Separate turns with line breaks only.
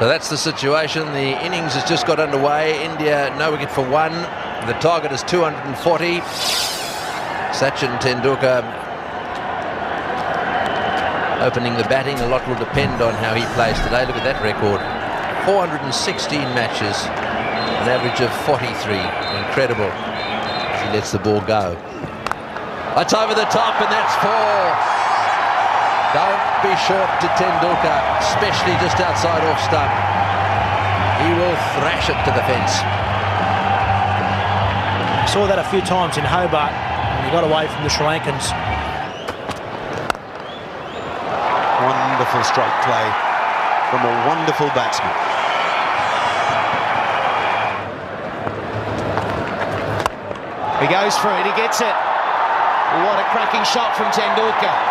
So that's the situation. The innings has just got underway. India no wicket for one. The target is 240. Sachin Tendulkar opening the batting. A lot will depend on how he plays today. Look at that record. 416 matches, an average of 43. Incredible. He lets the ball go. That's over the top, and that's 4. Don't be short to Tendulkar, especially just outside off stump. He will thrash it to the fence.
Saw that a few times in Hobart, and he got away from the Sri Lankans.
Wonderful strike play from a wonderful batsman. He goes for it, he gets it. What a cracking shot from Tendulkar.